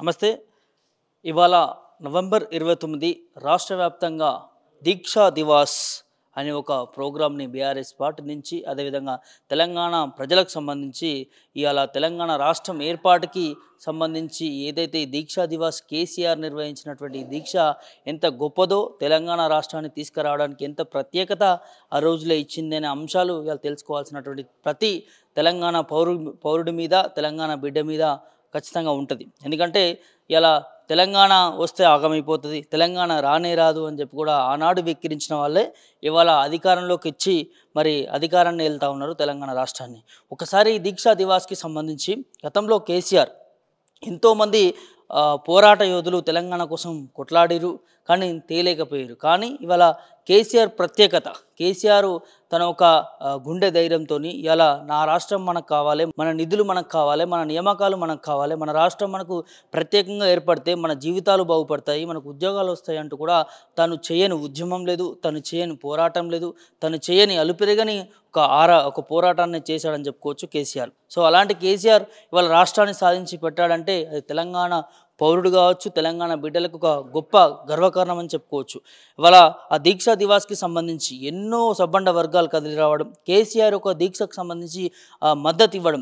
నమస్తే. ఇవాళ నవంబర్ 29 రాష్ట్ర వ్యాప్తంగా దీక్షా దివాస్ అనే ఒక ప్రోగ్రామ్ని బీఆర్ఎస్ పార్టీ నుంచి అదేవిధంగా తెలంగాణ ప్రజలకు సంబంధించి ఇవాళ తెలంగాణ రాష్ట్రం ఏర్పాటుకి సంబంధించి ఏదైతే ఈ దీక్షా దివాస్ కేసీఆర్ నిర్వహించినటువంటి ఈ దీక్ష ఎంత గొప్పదో తెలంగాణ రాష్ట్రాన్ని తీసుకురావడానికి ఎంత ప్రత్యేకత ఆ రోజులో ఇచ్చింది అనే అంశాలు ఇవాళ తెలుసుకోవాల్సినటువంటి ప్రతి తెలంగాణ పౌరుడి మీద తెలంగాణ బిడ్డ మీద ఖచ్చితంగా ఉంటుంది. ఎందుకంటే ఇలా తెలంగాణ వస్తే ఆగమైపోతుంది, తెలంగాణ రానే రాదు అని చెప్పి కూడా ఆనాడు వెక్కిరించిన వాళ్ళే ఇవాళ అధికారంలోకి ఇచ్చి మరి అధికారాన్ని వెళ్తూ ఉన్నారు తెలంగాణ రాష్ట్రాన్ని. ఒకసారి ఈ దీక్షా దివాస్కి సంబంధించి గతంలో కేసీఆర్ ఎంతోమంది పోరాట యోధులు తెలంగాణ కోసం కొట్లాడిరు, కానీ తేలేకపోయారు. కానీ ఇవాళ కేసీఆర్ ప్రత్యేకత, కేసీఆర్ తన ఒక గుండె ధైర్యంతో ఇలా నా రాష్ట్రం మనకు కావాలి, మన నిధులు మనకు కావాలి, మన నియామకాలు మనకు కావాలి, మన రాష్ట్రం మనకు ప్రత్యేకంగా ఏర్పడితే మన జీవితాలు బాగుపడతాయి, మనకు ఉద్యోగాలు వస్తాయి అంటూ కూడా తను చేయని ఉద్యమం లేదు, తను చేయని పోరాటం లేదు, తను చేయని అలుపెరగని ఒక పోరాటాన్ని చేశాడని చెప్పుకోవచ్చు కేసీఆర్. సో అలాంటి కేసీఆర్ ఇవాళ రాష్ట్రాన్ని సాధించి పెట్టాడంటే అది తెలంగాణ పౌరుడు కావచ్చు, తెలంగాణ బిడ్డలకు ఒక గొప్ప గర్వకారణం అని చెప్పుకోవచ్చు. ఇవాళ ఆ దీక్షా దివాస్కి సంబంధించి ఎన్నో సబ్బండ వర్గాలు కదిలి రావడం, కేసీఆర్ ఒక దీక్షకు సంబంధించి మద్దతు ఇవ్వడం,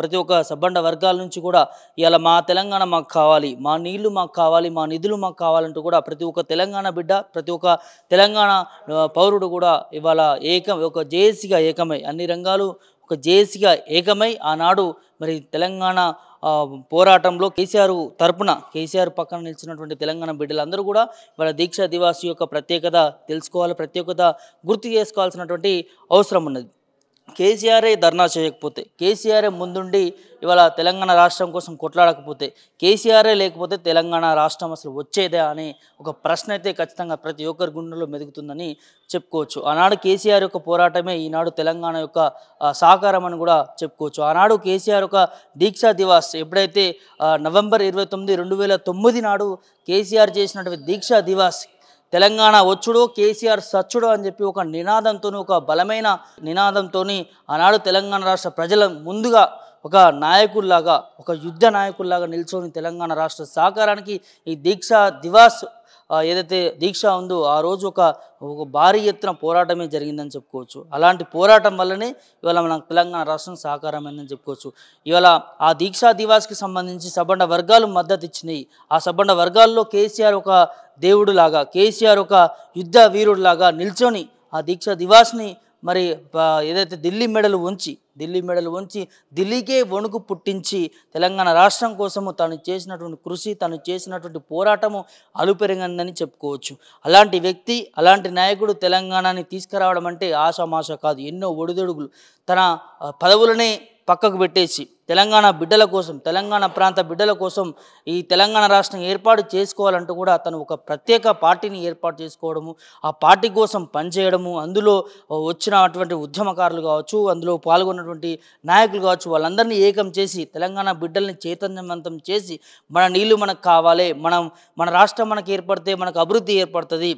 ప్రతి ఒక్క సబ్బండ వర్గాల నుంచి కూడా ఇవాళ మా తెలంగాణ మాకు కావాలి, మా నీళ్లు మాకు కావాలి, మా నిధులు మాకు కావాలంటూ కూడా ప్రతి ఒక్క తెలంగాణ బిడ్డ, ప్రతి ఒక్క తెలంగాణ పౌరుడు కూడా ఇవాళ ఒక జేఏసీగా ఏకమై అన్ని రంగాలు ఒక జేఏసీగా ఏకమై ఆనాడు మరి తెలంగాణ పోరాటంలో కేసీఆర్ పక్కన నిలిచినటువంటి తెలంగాణ బిడ్డలందరూ కూడా వాళ్ళ దీక్షా దివాస్ యొక్క ప్రత్యేకత తెలుసుకోవాలి, ప్రత్యేకత గుర్తు చేసుకోవాల్సినటువంటి అవసరం ఉన్నది. కేసీఆరే ధర్నా చేయకపోతే, కేసీఆరే ముందుండి ఇవాళ తెలంగాణ రాష్ట్రం కోసం కొట్లాడకపోతే, కేసీఆరే లేకపోతే తెలంగాణ రాష్ట్రం అసలు వచ్చేదే అనే ఒక ప్రశ్న అయితే ఖచ్చితంగా ప్రతి ఒక్కరి గుండెలో మెదుగుతుందని చెప్పుకోవచ్చు. ఆనాడు కేసీఆర్ యొక్క పోరాటమే ఈనాడు తెలంగాణ యొక్క సాకారం అని కూడా చెప్పుకోవచ్చు. ఆనాడు కేసీఆర్ యొక్క దీక్షా దివాస్ ఎప్పుడైతే నవంబర్ 29, 2009 నాడు కేసీఆర్ చేసినటువంటి దీక్షా దివాస్ తెలంగాణ వచ్చుడో కేసీఆర్ సచ్చుడో అని చెప్పి ఒక నినాదంతో, ఒక బలమైన నినాదంతో ఆనాడు తెలంగాణ రాష్ట్ర ప్రజల ముందుగా ఒక నాయకుల్లాగా, ఒక యుద్ధ నాయకుల్లాగా నిల్చొని తెలంగాణ రాష్ట్ర సహకారానికి ఈ దీక్షా దివాస్ ఏదైతే దీక్ష ఉందో ఆ రోజు ఒక భారీ ఎత్తున పోరాటమే జరిగిందని చెప్పుకోవచ్చు. అలాంటి పోరాటం వల్లనే ఇవాళ మనకు తెలంగాణ రాష్ట్రం సహకారమైందని చెప్పుకోవచ్చు. ఇవాళ ఆ దీక్షా దివాస్కి సంబంధించి సబ్బండ వర్గాలు మద్దతు ఇచ్చినాయి. ఆ సబ్బండ వర్గాల్లో కేసీఆర్ ఒక దేవుడులాగా, కేసీఆర్ ఒక యుద్ధ వీరుడిలాగా నిల్చొని ఆ దీక్షా దివాస్ని మరి ఏదైతే ఢిల్లీ మెడలు ఉంచి ఢిల్లీకే వణుకు పుట్టించి తెలంగాణ రాష్ట్రం కోసము తను చేసినటువంటి కృషి, తను చేసినటువంటి పోరాటము అలుపెరగందని చెప్పుకోవచ్చు. అలాంటి వ్యక్తి, అలాంటి నాయకుడు తెలంగాణని తీసుకురావడం అంటే ఆషామాష కాదు. ఎన్నో ఒడిదొడుగులు తన పదవులనే పక్కకు పెట్టేసి తెలంగాణ బిడ్డల కోసం, తెలంగాణ ప్రాంత బిడ్డల కోసం ఈ తెలంగాణ రాష్ట్రం ఏర్పాటు చేసుకోవాలంటూ కూడా తను ఒక ప్రత్యేక పార్టీని ఏర్పాటు చేసుకోవడము, ఆ పార్టీ కోసం పనిచేయడము, అందులో వచ్చినటువంటి ఉద్యమకారులు కావచ్చు, అందులో పాల్గొన్నటువంటి నాయకులు కావచ్చు, వాళ్ళందరినీ ఏకం చేసి తెలంగాణ బిడ్డల్ని చైతన్యవంతం చేసి మన నీళ్లు మనకు కావాలి, మన రాష్ట్రం మనకు ఏర్పడితే మనకు అభివృద్ధి ఏర్పడుతుంది,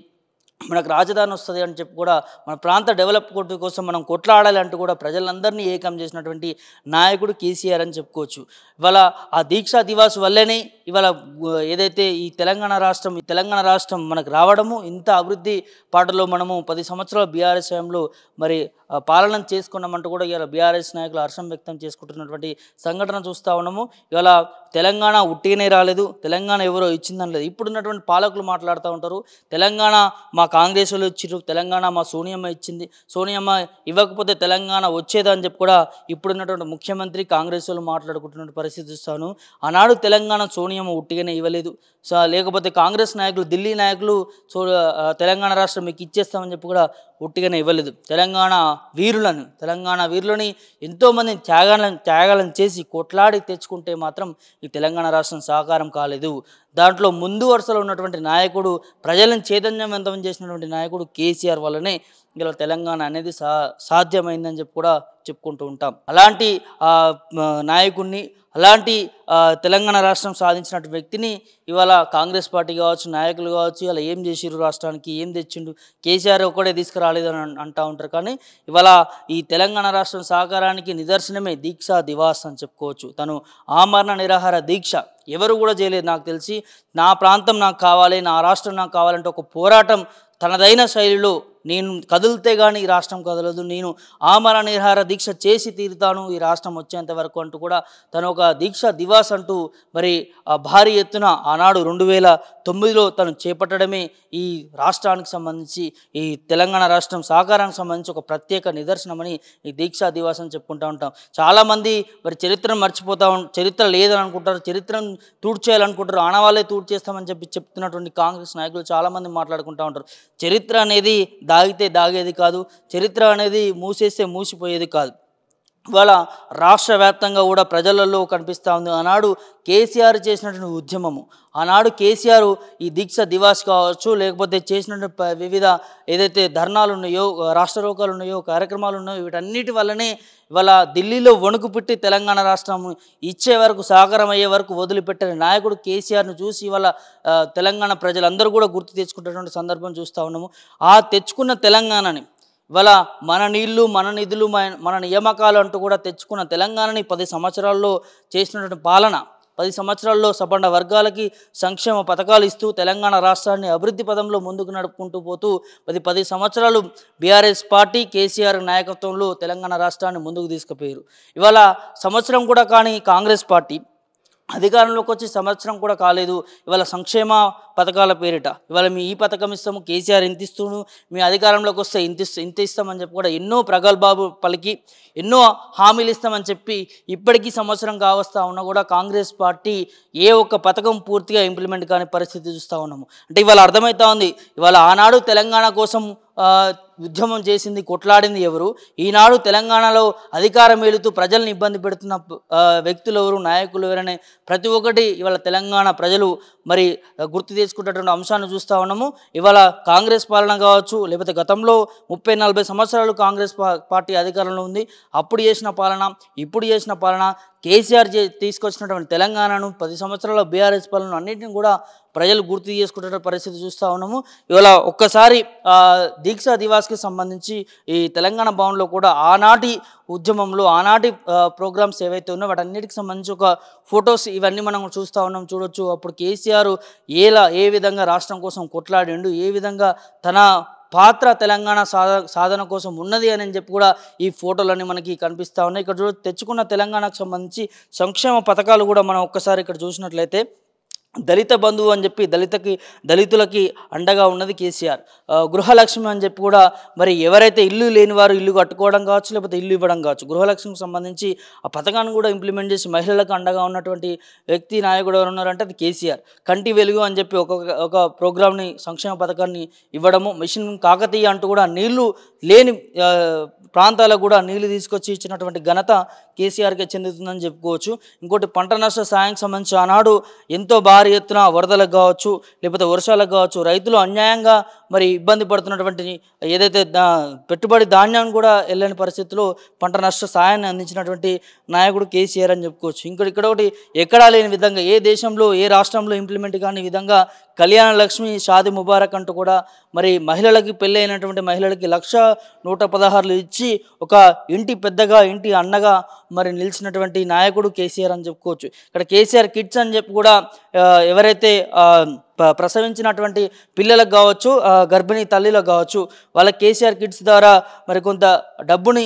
మనకు రాజధాని వస్తుంది అని చెప్పి కూడా మన ప్రాంత డెవలప్మెంట్ కోసం మనం కొట్లాడాలి అంటూ కూడా ప్రజలందరినీ ఏకం చేసినటువంటి నాయకుడు కేసీఆర్ అని చెప్పుకోవచ్చు. ఇవాళ ఆ దీక్షా దివాస్ వల్లనే ఇవాళ ఏదైతే ఈ తెలంగాణ రాష్ట్రం మనకు రావడము, ఇంత అభివృద్ధి పాటలో మనము 10 సంవత్సరాల బీఆర్ఎస్ హయాంలో మరి పాలన చేసుకున్నామంటూ కూడా ఇవాళ బీఆర్ఎస్ నాయకులు హర్షం వ్యక్తం చేసుకుంటున్నటువంటి సంఘటన చూస్తూ ఉన్నాము. ఇవాళ తెలంగాణ ఉట్టిగానే రాలేదు, తెలంగాణ ఎవరో ఇచ్చిందని లేదు. ఇప్పుడున్నటువంటి పాలకులు మాట్లాడుతూ ఉంటారు, తెలంగాణ మా కాంగ్రెస్ వాళ్ళు ఇచ్చిర్రు, తెలంగాణ మా సోనియమ్మ ఇచ్చింది, సోనియమ్మ ఇవ్వకపోతే తెలంగాణ వచ్చేదని చెప్పి కూడా ఇప్పుడున్నటువంటి ముఖ్యమంత్రి కాంగ్రెస్ వాళ్ళు మాట్లాడుకుంటున్న పరిస్థితి చూస్తాను. ఆనాడు తెలంగాణ సోనియమ్మ ఉట్టిగానే ఇవ్వలేదు, లేకపోతే కాంగ్రెస్ నాయకులు, ఢిల్లీ నాయకులు తెలంగాణ రాష్ట్రం మీకు ఇచ్చేస్తామని చెప్పి కూడా ఉట్టిగానే ఇవ్వలేదు. తెలంగాణ వీరులని ఎంతోమంది త్యాగాలను చేసి కొట్లాడి తెచ్చుకుంటే మాత్రం ఈ తెలంగాణ రాష్ట్రం సహకారం కాలేదు. దాంట్లో ముందు వరుసలో ఉన్నటువంటి నాయకుడు, ప్రజలను చైతన్యవంతం చేసినటువంటి నాయకుడు కేసీఆర్ వల్లనే ఇలా తెలంగాణ అనేది సాధ్యమైందని చెప్పి కూడా చెప్పుకుంటూ ఉంటాం. అలాంటి నాయకుడిని, అలాంటి తెలంగాణ రాష్ట్రం సాధించినటువంటి వ్యక్తిని ఇవాళ కాంగ్రెస్ పార్టీ కావచ్చు, నాయకులు కావచ్చు, ఇలా ఏం చేసిర్రు, రాష్ట్రానికి ఏం తెచ్చిండు, కేసీఆర్ ఒక్కడే తీసుకురాలేదు అని అంటూ ఉంటారు. కానీ ఇవాళ ఈ తెలంగాణ రాష్ట్రం సహకారానికి నిదర్శనమే దీక్షా దివాస్ అని చెప్పుకోవచ్చు. తను ఆమరణ నిరాహార దీక్ష ఎవరు కూడా చేయలేదు నాకు తెలిసి. నా ప్రాంతం నాకు కావాలి, నా రాష్ట్రం నాకు కావాలంటే ఒక పోరాటం తనదైన శైలిలో నేను కదిలితే కానీ ఈ రాష్ట్రం కదలదు, నేను ఆమరణ నిరాహార దీక్ష చేసి తీరుతాను ఈ రాష్ట్రం వచ్చేంత వరకు అంటూ కూడా తను ఒక దీక్షా దివాస్ అంటూ మరి భారీ ఎత్తున ఆనాడు 2009లో తను చేపట్టడమే ఈ రాష్ట్రానికి సంబంధించి, ఈ తెలంగాణ రాష్ట్రం సహకారానికి సంబంధించి ఒక ప్రత్యేక నిదర్శనమని ఈ దీక్షా దివాస్ అని చెప్పుకుంటూ ఉంటాం. చాలామంది మరి చరిత్రను మర్చిపోతూ చరిత్ర లేదని అనుకుంటారు, చరిత్రను తూడ్చేయాలనుకుంటారు, ఆనవాళ్ళే తూడ్చేస్తామని చెప్తున్నటువంటి కాంగ్రెస్ నాయకులు చాలామంది మాట్లాడుకుంటూ ఉంటారు. చరిత్ర అనేది దాగితే దాగేది కాదు, చరిత్ర అనేది మూసేస్తే మూసిపోయేది కాదు. ఇవాళ రాష్ట్ర వ్యాప్తంగా కూడా ప్రజలలో కనిపిస్తూ ఉంది. ఆనాడు కేసీఆర్ చేసినటువంటి ఉద్యమము, ఆనాడు కేసీఆర్ ఈ దీక్ష దివాస్ కావచ్చు, లేకపోతే చేసినటువంటి వివిధ ఏదైతే ధర్నాలు ఉన్నాయో, రాష్ట్రరోకాలు ఉన్నాయో, కార్యక్రమాలు ఉన్నాయో, వీటన్నిటి వల్లనే ఇవాళ ఢిల్లీలో వణుకు పెట్టి తెలంగాణ రాష్ట్రం ఇచ్చే వరకు, సహకారం అయ్యే వరకు వదిలిపెట్టిన నాయకుడు కేసీఆర్ను చూసి ఇవాళ తెలంగాణ ప్రజలందరూ కూడా గుర్తు తెచ్చుకున్నటువంటి సందర్భం చూస్తూ ఉన్నాము. ఆ తెచ్చుకున్న తెలంగాణని ఇవాళ మన నీళ్లు, మన నిధులు, మన నియామకాలు అంటూ కూడా తెచ్చుకున్న తెలంగాణని 10 సంవత్సరాల్లో చేసినటువంటి పాలన, 10 సంవత్సరాల్లో సబండ వర్గాలకి సంక్షేమ పథకాలు ఇస్తూ తెలంగాణ రాష్ట్రాన్ని అభివృద్ధి పదంలో ముందుకు నడుపుకుంటూ పోతూ 10 సంవత్సరాలు బీఆర్ఎస్ పార్టీ కేసీఆర్ నాయకత్వంలో తెలంగాణ రాష్ట్రాన్ని ముందుకు తీసుకుపోయారు. ఇవాళ సంవత్సరం కూడా కానీ కాంగ్రెస్ పార్టీ అధికారంలోకి వచ్చి సంవత్సరం కూడా కాలేదు. ఇవాళ సంక్షేమ పథకాల పేరిట ఇవాళ మీ ఈ పథకం ఇస్తాము, కేసీఆర్ ఇంత ఇస్తూను, మీ అధికారంలోకి వస్తే ఇంత ఇస్తామని చెప్పి కూడా ఎన్నో ప్రగల్భాలు పలికి ఎన్నో హామీలు ఇస్తామని చెప్పి ఇప్పటికీ సంవత్సరం కావస్తా ఉన్నా కూడా కాంగ్రెస్ పార్టీ ఏ ఒక్క పథకం పూర్తిగా ఇంప్లిమెంట్ కాని పరిస్థితి చూస్తూ ఉన్నాము. అంటే ఇవాళ అర్థమవుతా ఉంది, ఇవాళ ఆనాడు తెలంగాణ కోసం ఉద్యమం చేసింది, కొట్లాడింది ఎవరు, ఈనాడు తెలంగాణలో అధికారం ఏలుతూ ప్రజల్ని ఇబ్బంది పెడుతున్న వ్యక్తులు ఎవరు, నాయకులు ఎవరనే ప్రతి ఒక్కటి ఇవాళ తెలంగాణ ప్రజలు మరి గుర్తు చేసుకున్నటువంటి అంశాన్ని చూస్తూ ఉన్నాము. ఇవాళ కాంగ్రెస్ పాలన కావచ్చు, లేకపోతే గతంలో 30-40 సంవత్సరాలు కాంగ్రెస్ పార్టీ అధికారంలో ఉంది, అప్పుడు చేసిన పాలన, ఇప్పుడు చేసిన పాలన, కేసీఆర్ తీసుకొచ్చినటువంటి తెలంగాణను 10 సంవత్సరాల బీఆర్ఎస్ పాలన అన్నింటిని కూడా ప్రజలు గుర్తు చేసుకునే పరిస్థితి చూస్తూ ఉన్నాము. ఇవాళ ఒక్కసారి దీక్షా దివాస్కి సంబంధించి ఈ తెలంగాణ భవన్లో కూడా ఆనాటి ఉద్యమంలో, ఆనాటి ప్రోగ్రామ్స్ ఏవైతే ఉన్నాయో వాటన్నిటికి సంబంధించి ఒక ఫొటోస్ ఇవన్నీ మనం చూస్తూ ఉన్నాం, చూడొచ్చు. అప్పుడు కేసీఆర్ ఏ విధంగా రాష్ట్రం కోసం కొట్లాడిండు, ఏ విధంగా తన పాత్ర తెలంగాణ సాధన కోసం ఉన్నది అని చెప్పి కూడా ఈ ఫోటోలన్నీ మనకి కనిపిస్తూ ఉన్నాయి. ఇక్కడ తెచ్చుకున్న తెలంగాణకు సంబంధించి సంక్షేమ పథకాలు కూడా మనం ఒక్కసారి ఇక్కడ చూసినట్లయితే దళిత బంధువు అని చెప్పి దళితులకి అండగా ఉన్నది కేసీఆర్. గృహలక్ష్మి అని చెప్పి కూడా మరి ఎవరైతే ఇల్లు లేని వారు ఇల్లు కట్టుకోవడం కావచ్చు, లేకపోతే ఇల్లు ఇవ్వడం కావచ్చు, గృహలక్ష్మికి సంబంధించి ఆ పథకాన్ని కూడా ఇంప్లిమెంట్ చేసి మహిళలకు అండగా ఉన్నటువంటి వ్యక్తి, నాయకుడు ఎవరు ఉన్నారంటే అది కేసీఆర్. కంటి వెలుగు అని చెప్పి ఒక ప్రోగ్రామ్ని, సంక్షేమ పథకాన్ని ఇవ్వడము, మిషన్ కాకతీయ అంటూ కూడా నీళ్లు లేని ప్రాంతాలకు కూడా నీళ్లు తీసుకొచ్చి ఇచ్చినటువంటి ఘనత కేసీఆర్కే చెందుతుందని చెప్పుకోవచ్చు. ఇంకోటి పంట నష్ట సాయానికి సంబంధించి ఆనాడు ఎంతో భారీ ఎత్తున వరదలకు కావచ్చు, లేకపోతే వర్షాలకు కావచ్చు, రైతులు అన్యాయంగా మరి ఇబ్బంది పడుతున్నటువంటి ఏదైతే పెట్టుబడి ధాన్యాన్ని కూడా వెళ్ళని పరిస్థితుల్లో పంట నష్ట సాయాన్ని అందించినటువంటి నాయకుడు కేసీఆర్ అని చెప్పుకోవచ్చు. ఇక్కడ ఒకటి ఎక్కడా లేని విధంగా, ఏ దేశంలో ఏ రాష్ట్రంలో ఇంప్లిమెంట్ కాని విధంగా కళ్యాణ లక్ష్మి, షాది ముబారక్ అంటూ కూడా మరి మహిళలకి, పెళ్ళి అయినటువంటి మహిళలకి 1,116 ఇచ్చి ఒక ఇంటి పెద్దగా, ఇంటి అన్నగా మరి నిలిచినటువంటి నాయకుడు కేసీఆర్ అని చెప్పుకోవచ్చు. ఇక్కడ కేసీఆర్ కిడ్స్ అని చెప్పి కూడా ఎవరైతే ప్రసవించినటువంటి పిల్లలకు కావచ్చు, గర్భిణీ తల్లిలకు కావచ్చు, వాళ్ళ కేసీఆర్ కిడ్స్ ద్వారా మరి కొంత డబ్బుని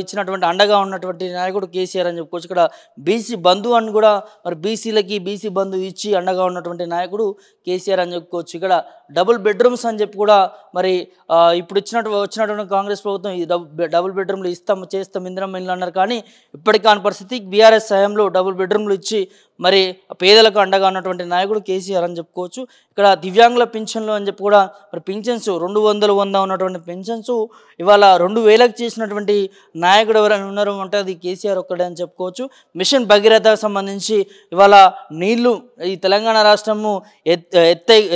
ఇచ్చినటువంటి అండగా ఉన్నటువంటి నాయకుడు కేసీఆర్ అని చెప్పుకోవచ్చు. ఇక్కడ బీసీ బంధు అని కూడా మరి బీసీలకి బీసీ బంధు ఇచ్చి అండగా ఉన్నటువంటి నాయకుడు కేసీఆర్ అని చెప్పుకోవచ్చు. ఇక్కడ డబుల్ బెడ్రూమ్స్ అని చెప్పి కూడా మరి ఇప్పుడు వచ్చినటువంటి కాంగ్రెస్ ప్రభుత్వం ఈ డబుల్ బెడ్రూమ్లు చేస్తాం ఇందిరమ్మ ఇల్లు అన్నారు. కానీ ఇప్పటికి కాని పరిస్థితి బీఆర్ఎస్ హయాంలో డబుల్ బెడ్రూమ్లు ఇచ్చి మరి పేదలకు అండగా ఉన్నటువంటి నాయకుడు కేసీఆర్ అని చెప్పుకోవచ్చు. ఇక్కడ దివ్యాంగుల పింఛన్లు అని చెప్పి కూడా మరి పింఛన్స్ 200 100 ఉన్నటువంటి పింఛన్స్ ఇవాళ 2000కి చేసినటువంటి నాయకుడు ఎవరైనా ఉన్నారు అంటే అది కేసీఆర్ ఒక్కడే అని చెప్పుకోవచ్చు. మిషన్ భగీరథకు సంబంధించి ఇవాళ నీళ్లు ఈ తెలంగాణ రాష్ట్రము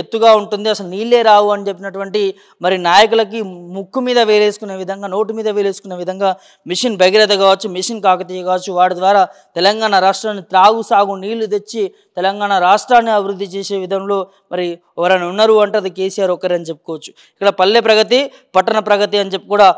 ఎత్తుగా ఉంటుంది, అసలు నీళ్ళే రావు అని చెప్పినటువంటి మరి నాయకులకి ముక్కు మీద వేలేసుకునే విధంగా, నోటు మీద వేలేసుకునే విధంగా మిషన్ భగీరథ కావచ్చు, మిషన్ కాకతీయ కావచ్చు, వాటి ద్వారా తెలంగాణ రాష్ట్రాన్ని సాగు నీళ్లు తెచ్చి తెలంగాణ రాష్ట్రాన్ని అభివృద్ధి చేసే విధంలో మరి ఎవరైనా ఉన్నారు అంటే అది కేసీఆర్ ఒక్కరే అని చెప్పుకోవచ్చు. ఇక్కడ పల్లె ప్రగతి, పట్టణ ప్రగతి అని చెప్పి కూడా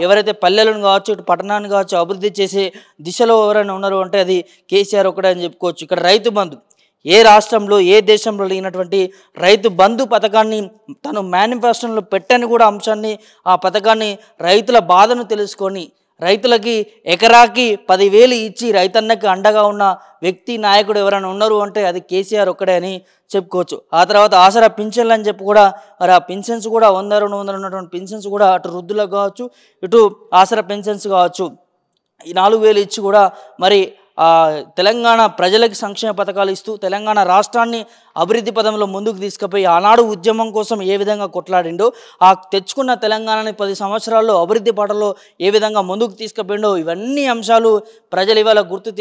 ఎవరైతే పల్లెలను కావచ్చు, ఇటు పట్టణాన్ని కావచ్చు అభివృద్ధి చేసే దిశలో ఎవరైనా ఉన్నారు అంటే అది కేసీఆర్ ఒక్కడే అని చెప్పుకోవచ్చు. ఇక్కడ రైతు బంధు, ఏ రాష్ట్రంలో ఏ దేశంలో లేనటువంటి రైతు బంధు పథకాన్ని తను మేనిఫెస్టోలో పెట్టని కూడా అంశాన్ని, ఆ పథకాన్ని రైతుల బాధను తెలుసుకొని రైతులకి ఎకరాకి 10,000 ఇచ్చి రైతన్నకి అండగా ఉన్న వ్యక్తి నాయకుడు ఎవరైనా ఉన్నారు అంటే అది కేసీఆర్ ఒక్కడే అని చెప్పుకోవచ్చు. ఆ తర్వాత ఆసరా పింఛన్లు అని చెప్పి కూడా మరి ఆ పింఛన్స్ కూడా 100 200 ఉన్నటువంటి పింఛన్స్ కూడా అటు వృద్ధులకు కావచ్చు, ఇటు ఆసరా పెన్షన్స్ కావచ్చు, ఈ 4,000 ఇచ్చి కూడా మరి తెలంగాణ ప్రజలకి సంక్షేమ పథకాలు ఇస్తూ తెలంగాణ రాష్ట్రాన్ని అభివృద్ధి పదంలో ముందుకు తీసుకుపోయి ఆనాడు ఉద్యమం కోసం ఏ విధంగా కొట్లాడిండో, ఆ తెచ్చుకున్న తెలంగాణని 10 సంవత్సరాల్లో అభివృద్ధి పాటలో ఏ విధంగా ముందుకు తీసుకుపోయిండో, ఇవన్నీ అంశాలు ప్రజలు ఇవాళ గుర్తు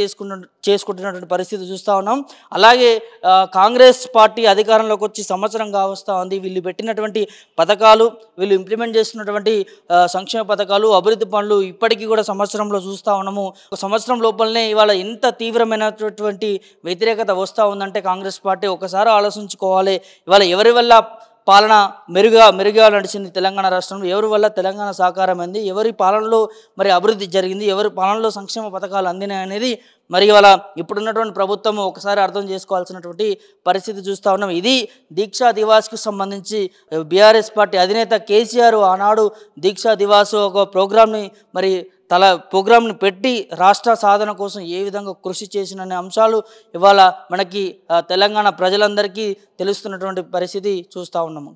చేసుకుంటున్నటువంటి పరిస్థితి చూస్తూ ఉన్నాం. అలాగే కాంగ్రెస్ పార్టీ అధికారంలోకి వచ్చి సంవత్సరం కావస్తూ ఉంది. వీళ్ళు పెట్టినటువంటి పథకాలు, వీళ్ళు ఇంప్లిమెంట్ చేస్తున్నటువంటి సంక్షేమ పథకాలు, అభివృద్ధి పనులు ఇప్పటికీ కూడా సంవత్సరంలో చూస్తూ ఉన్నాము. ఒక సంవత్సరం లోపలనే ఇవాళ ఎంత తీవ్రమైనటువంటి వ్యతిరేకత వస్తూ ఉందంటే కాంగ్రెస్ పార్టీ ఒకసారి ఆలోచించుకోవాలి. ఇవాళ ఎవరి వల్ల పాలన మెరుగా నడిచింది తెలంగాణ రాష్ట్రంలో, ఎవరి వల్ల తెలంగాణ సాకారం అంది, ఎవరి పాలనలో మరి అభివృద్ధి జరిగింది, ఎవరి పాలనలో సంక్షేమ పథకాలు అందినాయి అనేది మరి ఇవాళ ఇప్పుడున్నటువంటి ప్రభుత్వం ఒకసారి అర్థం చేసుకోవాల్సినటువంటి పరిస్థితి చూస్తూ ఉన్నాం. ఇది దీక్షా దివాస్కు సంబంధించి బీఆర్ఎస్ పార్టీ అధినేత కేసీఆర్ ఆనాడు దీక్షా దివాస్ ఒక ప్రోగ్రామ్ని పెట్టి రాష్ట్ర సాధన కోసం ఏ విధంగా కృషి చేసిన అంశాలు ఇవాళ మనకి తెలంగాణ ప్రజలందరికీ తెలుస్తున్నటువంటి పరిస్థితి చూస్తూ ఉన్నాము.